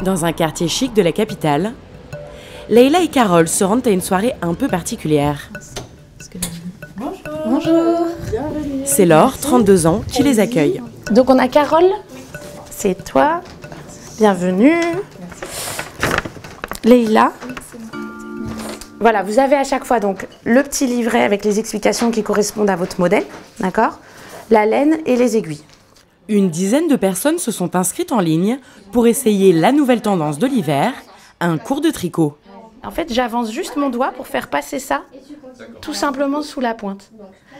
Dans un quartier chic de la capitale, Leïla et Carole se rendent à une soirée un peu particulière. Bonjour. C'est Laure, 32 ans, qui les accueille. Donc on a Carole, c'est toi. Bienvenue. Leïla. Voilà, vous avez à chaque fois donc le petit livret avec les explications qui correspondent à votre modèle, d'accord? La laine et les aiguilles. Une dizaine de personnes se sont inscrites en ligne pour essayer la nouvelle tendance de l'hiver, un cours de tricot. En fait, j'avance juste mon doigt pour faire passer ça tout simplement sous la pointe.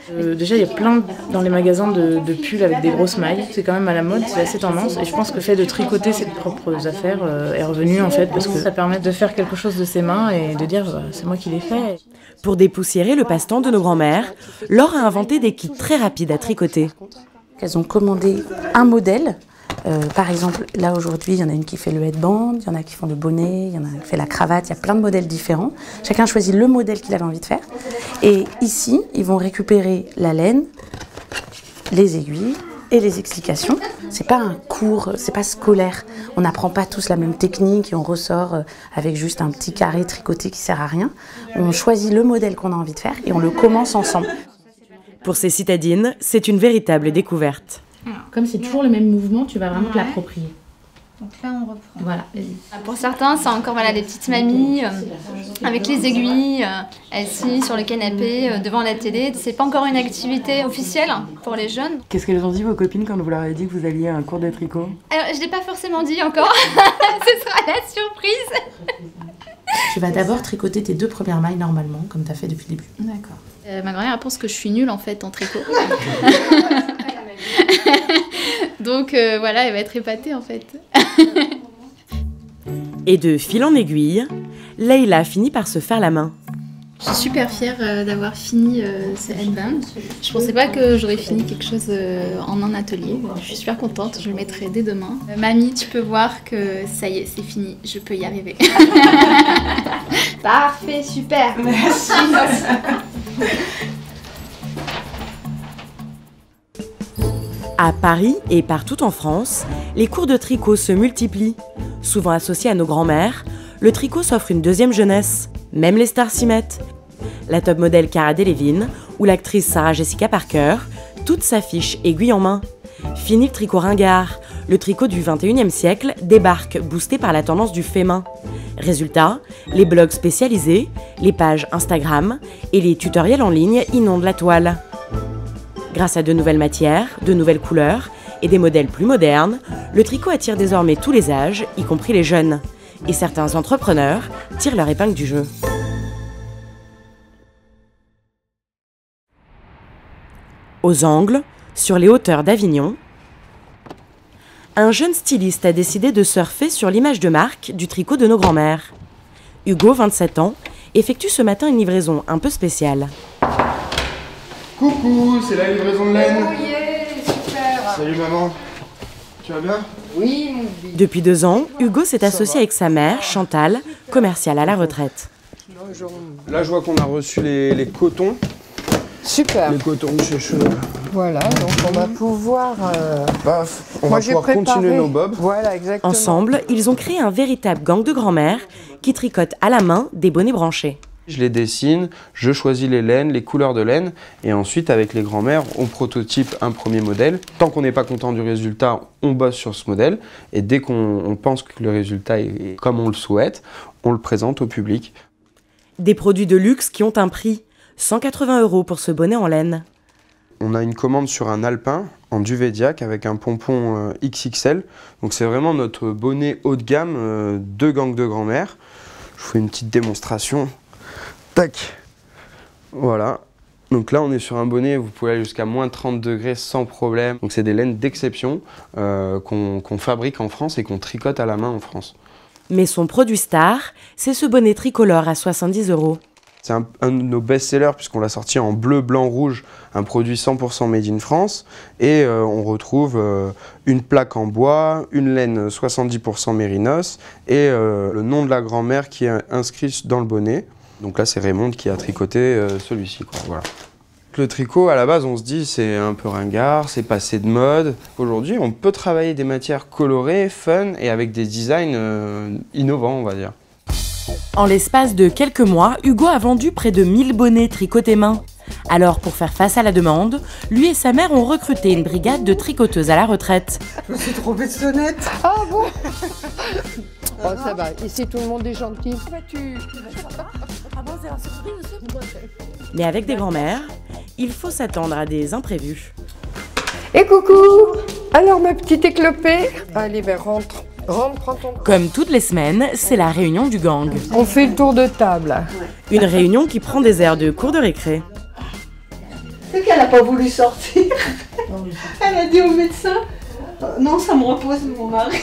Déjà, il y a plein dans les magasins de pulls avec des grosses mailles. C'est quand même à la mode, c'est assez tendance. Et je pense que le fait de tricoter ses propres affaires est revenu en fait parce que ça permet de faire quelque chose de ses mains et de dire c'est moi qui l'ai fait. Pour dépoussiérer le passe-temps de nos grands-mères, Laure a inventé des kits très rapides à tricoter. Elles ont commandé un modèle. Par exemple, là aujourd'hui, il y en a une qui fait le headband, il y en a qui font le bonnet, il y en a qui fait la cravate, il y a plein de modèles différents. Chacun choisit le modèle qu'il avait envie de faire. Et ici, ils vont récupérer la laine, les aiguilles et les explications. C'est pas un cours, c'est pas scolaire. On n'apprend pas tous la même technique et on ressort avec juste un petit carré tricoté qui sert à rien. On choisit le modèle qu'on a envie de faire et on le commence ensemble. Pour ces citadines, c'est une véritable découverte. Comme c'est toujours le même mouvement, tu vas vraiment te l'approprier. Donc là, on reprend. Voilà, vas-y. Pour certains, c'est encore des petites mamies avec les aiguilles, assises sur le canapé, devant la télé. C'est pas encore une activité officielle pour les jeunes. Qu'est-ce qu'elles ont dit vos copines quand vous leur avez dit que vous alliez à un cours de tricot? Alors, je l'ai pas forcément dit encore. Ce sera la surprise. Tu vas d'abord tricoter tes 2 premières mailles normalement, comme tu as fait depuis le début. D'accord. Ma grand-mère pense que je suis nulle en fait en tricot. Donc voilà, elle va être épatée en fait. Et de fil en aiguille, Leïla finit par se faire la main. Je suis super fière d'avoir fini ce headband. Je pensais pas que j'aurais fini quelque chose en un atelier. Je suis super contente, je le mettrai dès demain. Mamie, tu peux voir que ça y est, c'est fini, je peux y arriver. Parfait, super. Merci. À Paris et partout en France, les cours de tricot se multiplient. Souvent associés à nos grands-mères, le tricot s'offre une deuxième jeunesse. Même les stars s'y mettent. La top modèle Cara Delevingne ou l'actrice Sarah Jessica Parker, toutes s'affichent aiguille en main. Fini le tricot ringard, le tricot du 21e siècle débarque boosté par la tendance du fait main. Résultat, les blogs spécialisés, les pages Instagram et les tutoriels en ligne inondent la toile. Grâce à de nouvelles matières, de nouvelles couleurs et des modèles plus modernes, le tricot attire désormais tous les âges, y compris les jeunes. Et certains entrepreneurs tirent leur épingle du jeu. Aux Angles, sur les hauteurs d'Avignon, un jeune styliste a décidé de surfer sur l'image de marque du tricot de nos grands-mères. Hugo, 27 ans, effectue ce matin une livraison un peu spéciale. Coucou, c'est la livraison de laine. Oh yeah, super. Salut maman, tu vas bien? Oui, mon bébé. Depuis 2 ans, Hugo s'est associé avec sa mère, Chantal, commerciale à la retraite. Là, je vois qu'on a reçu les cotons. Super. Les cotons de chez Cheveux. Voilà, donc on va pouvoir... On va pouvoir continuer nos bobs. Voilà, exactement. Ensemble, ils ont créé un véritable gang de grand-mères qui tricotent à la main des bonnets branchés. Je les dessine, je choisis les laines, les couleurs de laine, et ensuite avec les grands-mères, on prototype un premier modèle. Tant qu'on n'est pas content du résultat, on bosse sur ce modèle, et dès qu'on pense que le résultat est comme on le souhaite, on le présente au public. Des produits de luxe qui ont un prix, 180 € pour ce bonnet en laine. On a une commande sur un alpin en duvédiaque avec un pompon XXL. Donc c'est vraiment notre bonnet haut de gamme de gang de grand-mère. Je vous fais une petite démonstration. Tac. Voilà. Donc là on est sur un bonnet, vous pouvez aller jusqu'à moins 30 degrés sans problème. Donc c'est des laines d'exception qu'on fabrique en France et qu'on tricote à la main en France. Mais son produit star, c'est ce bonnet tricolore à 70 €. C'est un de nos best-sellers puisqu'on l'a sorti en bleu, blanc, rouge, un produit 100% made in France. Et on retrouve une plaque en bois, une laine 70% mérinos et le nom de la grand-mère qui est inscrit dans le bonnet. Donc là, c'est Raymond qui a tricoté celui-ci. Voilà. Le tricot, à la base, on se dit c'est un peu ringard, c'est passé de mode. Aujourd'hui, on peut travailler des matières colorées, fun et avec des designs innovants, on va dire. En l'espace de quelques mois, Hugo a vendu près de 1000 bonnets tricotés main. Alors, pour faire face à la demande, lui et sa mère ont recruté une brigade de tricoteuses à la retraite. Je me suis trompée de sonnette. Ah bon? Oh, ça va. Ici, tout le monde est gentil. Mais avec des grands-mères, il faut s'attendre à des imprévus. Et coucou. Alors, ma petite éclopée. Allez, ben rentre. Rentre, prends ton... Comme toutes les semaines, c'est la réunion du gang. On fait le tour de table. Une réunion qui prend des airs de cours de récré. C'est qu'elle n'a pas voulu sortir. Elle a dit au médecin, non, ça me repose mon mari.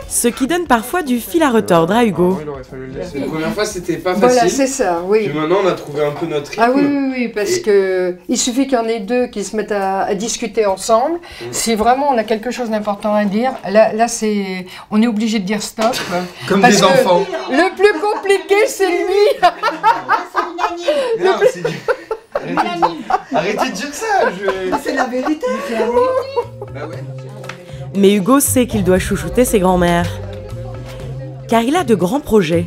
Ce qui donne parfois du fil à retordre à Hugo. Il aurait fallu le laisser. La première fois, c'était pas facile. Voilà, c'est ça, oui. Puis maintenant, on a trouvé un peu notre rythme. Ah oui, parce que il suffit qu'il y en ait deux qui se mettent à discuter ensemble. Si vraiment on a quelque chose d'important à dire, là c'est, on est obligé de dire stop. Comme parce des que enfants. Le plus compliqué, c'est lui. Non, c'est du... Arrêtez de dire ça. C'est la vérité. Bah ouais. Mais Hugo sait qu'il doit chouchouter ses grands-mères. Car il a de grands projets.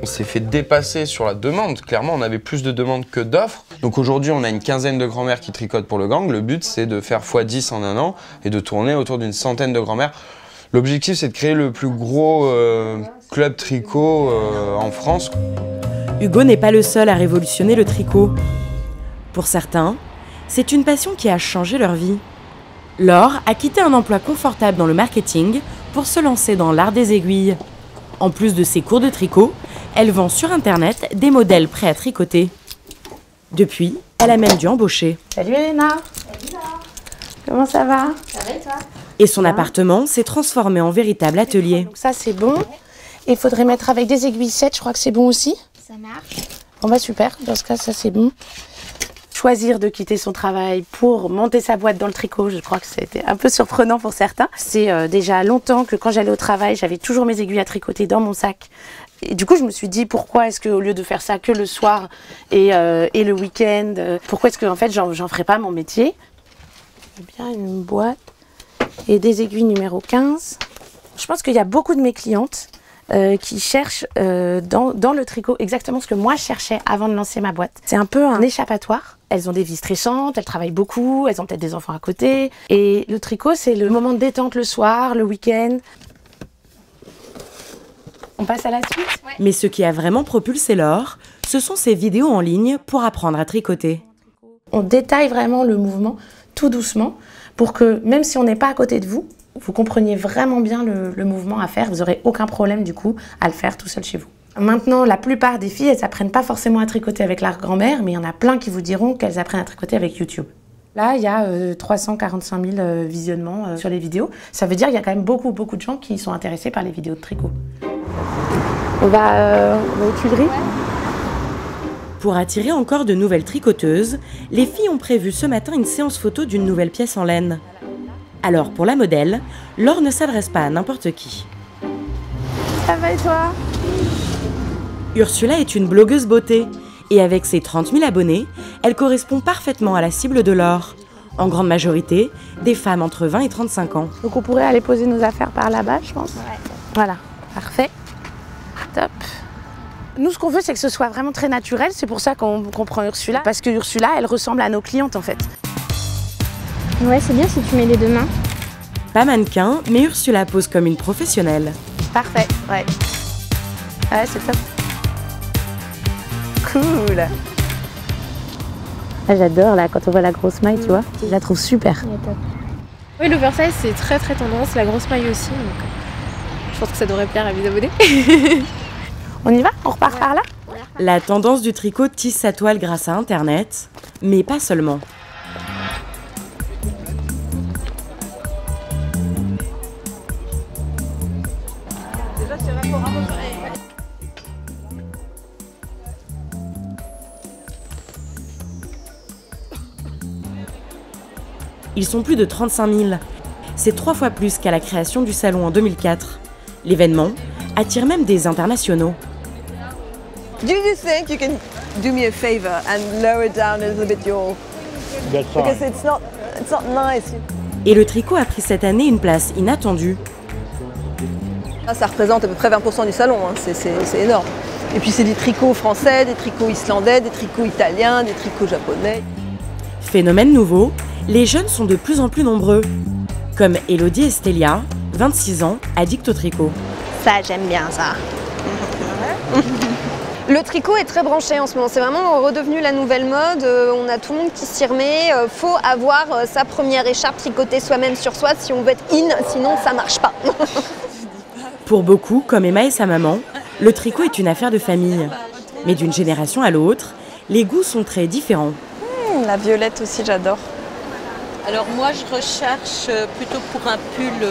On s'est fait dépasser sur la demande. Clairement, on avait plus de demandes que d'offres. Donc aujourd'hui, on a une quinzaine de grands-mères qui tricotent pour le gang. Le but, c'est de faire x10 en un an et de tourner autour d'une centaine de grands-mères. L'objectif, c'est de créer le plus gros club tricot en France. Hugo n'est pas le seul à révolutionner le tricot. Pour certains, c'est une passion qui a changé leur vie. Laure a quitté un emploi confortable dans le marketing pour se lancer dans l'art des aiguilles. En plus de ses cours de tricot, elle vend sur Internet des modèles prêts à tricoter. Depuis, elle a même dû embaucher. Salut Elena. Salut Laure. Comment ça va? Ça va et toi? Et son appartement s'est transformé en véritable atelier. Donc ça c'est bon. Et il faudrait mettre avec des aiguilles 7, je crois que c'est bon aussi. Ça marche. Bon bah super, dans ce cas ça c'est bon. Choisir de quitter son travail pour monter sa boîte dans le tricot, je crois que c'était un peu surprenant pour certains. C'est déjà longtemps que quand j'allais au travail, j'avais toujours mes aiguilles à tricoter dans mon sac. Et du coup, je me suis dit, pourquoi est-ce qu'au lieu de faire ça que le soir et le week-end, pourquoi est-ce que en fait, j'en ferais pas mon métier? Bien une boîte et des aiguilles numéro 15. Je pense qu'il y a beaucoup de mes clientes qui cherchent dans le tricot exactement ce que moi je cherchais avant de lancer ma boîte. C'est un peu un échappatoire. Elles ont des vies stressantes, elles travaillent beaucoup, elles ont peut-être des enfants à côté. Et le tricot, c'est le moment de détente le soir, le week-end. On passe à la suite? Ouais. Mais ce qui a vraiment propulsé Laure, ce sont ses vidéos en ligne pour apprendre à tricoter. On détaille vraiment le mouvement tout doucement pour que même si on n'est pas à côté de vous, vous compreniez vraiment bien le mouvement à faire. Vous n'aurez aucun problème du coup à le faire tout seul chez vous. Maintenant, la plupart des filles, elles n'apprennent pas forcément à tricoter avec leur grand-mère, mais il y en a plein qui vous diront qu'elles apprennent à tricoter avec YouTube. Là, il y a 345 000 visionnements sur les vidéos. Ça veut dire qu'il y a quand même beaucoup de gens qui sont intéressés par les vidéos de tricot. On va aux Tuileries. Pour attirer encore de nouvelles tricoteuses, les filles ont prévu ce matin une séance photo d'une nouvelle pièce en laine. Alors pour la modèle, Laure ne s'adresse pas à n'importe qui. Ça va et toi? Ursula est une blogueuse beauté et avec ses 30 000 abonnés, elle correspond parfaitement à la cible de Laure. En grande majorité, des femmes entre 20 et 35 ans. Donc on pourrait aller poser nos affaires par là-bas, je pense. Ouais. Voilà, parfait. Top. Nous, ce qu'on veut, c'est que ce soit vraiment très naturel. C'est pour ça qu'on prend Ursula. Parce que Ursula, elle ressemble à nos clientes, en fait. Ouais, c'est bien si tu mets les deux mains. Pas mannequin, mais Ursula pose comme une professionnelle. Parfait, ouais. Ouais, c'est top. Cool. Ah, j'adore, là, quand on voit la grosse maille, tu vois. Je la trouve super. Oui, l'oversize, c'est très tendance. La grosse maille aussi. Donc, je pense que ça devrait plaire à mes abonnés. On y va? On repart par là? La tendance du tricot tisse sa toile grâce à Internet, mais pas seulement. Ils sont plus de 35 000. C'est 3 fois plus qu'à la création du salon en 2004. L'événement attire même des internationaux. Do you think you can do me a favor and lower down a little bit your... Because it's not nice. Et le tricot a pris cette année une place inattendue. Là, ça représente à peu près 20% du salon, hein. C'est énorme. Et puis c'est des tricots français, des tricots islandais, des tricots italiens, des tricots japonais. Phénomène nouveau, les jeunes sont de plus en plus nombreux. Comme Elodie Estelia, 26 ans, addict au tricot. Ça, j'aime bien ça. Le tricot est très branché en ce moment, c'est vraiment redevenu la nouvelle mode, on a tout le monde qui s'y remet, faut avoir sa première écharpe tricotée soi-même sur soi si on veut être in, sinon ça marche pas. Pour beaucoup, comme Emma et sa maman, le tricot est une affaire de famille. Mais d'une génération à l'autre, les goûts sont très différents. La violette aussi, j'adore. Alors moi, je recherche plutôt pour un pull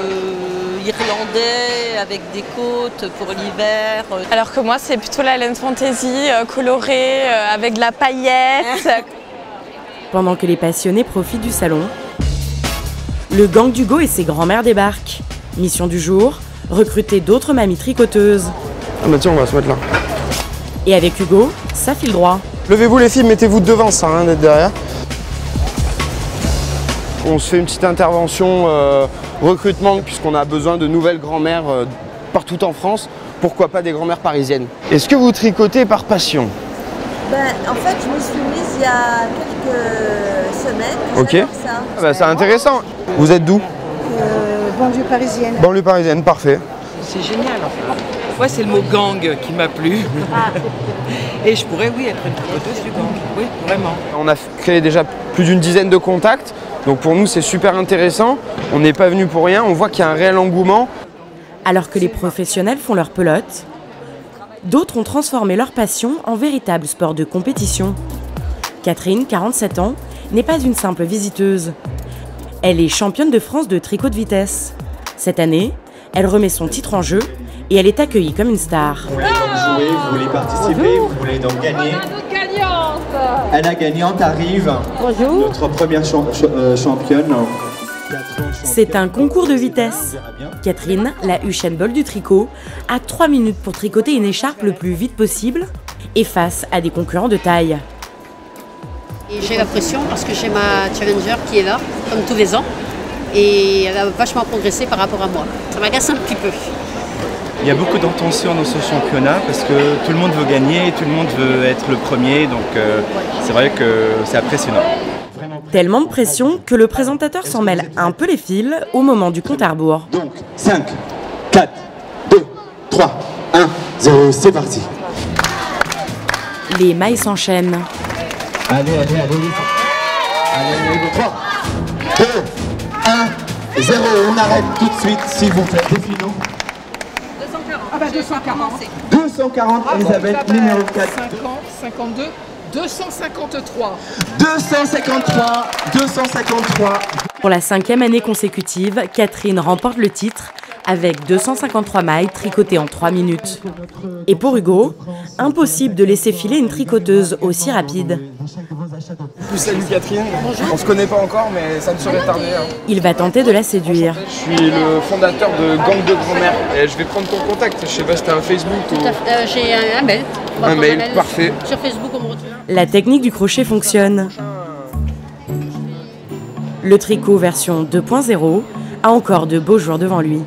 irlandais avec des côtes pour l'hiver. Alors que moi, c'est plutôt la laine fantaisie colorée avec de la paillette. Pendant que les passionnés profitent du salon, le gang d'Hugo et ses grands-mères débarquent. Mission du jour, recruter d'autres mamies tricoteuses. Ah bah tiens, on va se mettre là. Et avec Hugo, ça file droit. Levez-vous les filles, mettez-vous devant, ça sert à rien d'être derrière. On se fait une petite intervention recrutement puisqu'on a besoin de nouvelles grand-mères partout en France. Pourquoi pas des grand-mères parisiennes? Est-ce que vous tricotez par passion? En fait, je me suis mise il y a quelques semaines. Ok. Ça. Ah bah, c'est intéressant. Vous êtes d'où? Banlieue parisienne. Banlieue parisienne, parfait. C'est génial en fait. Moi, c'est le mot gang qui m'a plu. Et je pourrais, oui, être une tricoteuse du gang. Oui, vraiment. On a créé déjà plus d'une dizaine de contacts. Donc pour nous, c'est super intéressant. On n'est pas venu pour rien. On voit qu'il y a un réel engouement. Alors que les professionnels font leur pelote, d'autres ont transformé leur passion en véritable sport de compétition. Catherine, 47 ans, n'est pas une simple visiteuse. Elle est championne de France de tricot de vitesse. Cette année, elle remet son titre en jeu et elle est accueillie comme une star. Vous voulez donc jouer, vous voulez participer, vous voulez donc gagner. La gagnante arrive. Bonjour. Notre première championne. C'est un concours de vitesse. Catherine, la Usain Bolt du tricot, a 3 minutes pour tricoter une écharpe le plus vite possible et face à des concurrents de taille. J'ai la pression parce que j'ai ma challenger qui est là, comme tous les ans, et elle a vachement progressé par rapport à moi. Ça m'agace un petit peu. Il y a beaucoup d'intention dans ce championnat parce que tout le monde veut gagner, tout le monde veut être le premier, donc c'est vrai que c'est impressionnant. Tellement de pression que le présentateur s'en mêle un peu les fils au moment du compte à rebours. Donc 5, 4, 2, 3, 1, 0, c'est parti. Les mailles s'enchaînent. Allez, 3, 2, 1, 0, on arrête tout de suite s'il vous plaît, défilons. 240, Elisabeth, numéro 4. 50, 52, 253. 253. Pour la 5e année consécutive, Catherine remporte le titre avec 253 mailles tricotées en 3 minutes. Et pour Hugo, impossible de laisser filer une tricoteuse aussi rapide. Salut Catherine. Bonjour. On se connaît pas encore, mais ça ne saurait tarder. Il va tenter de la séduire. Je suis le fondateur de Gang de Grand-Mère. Et je vais prendre ton contact. Je sais pas si t'as un Facebook ou... J'ai un mail. Un mail, parfait. Sur Facebook, on me retrouve. La technique du crochet fonctionne. Le tricot version 2.0 a encore de beaux jours devant lui.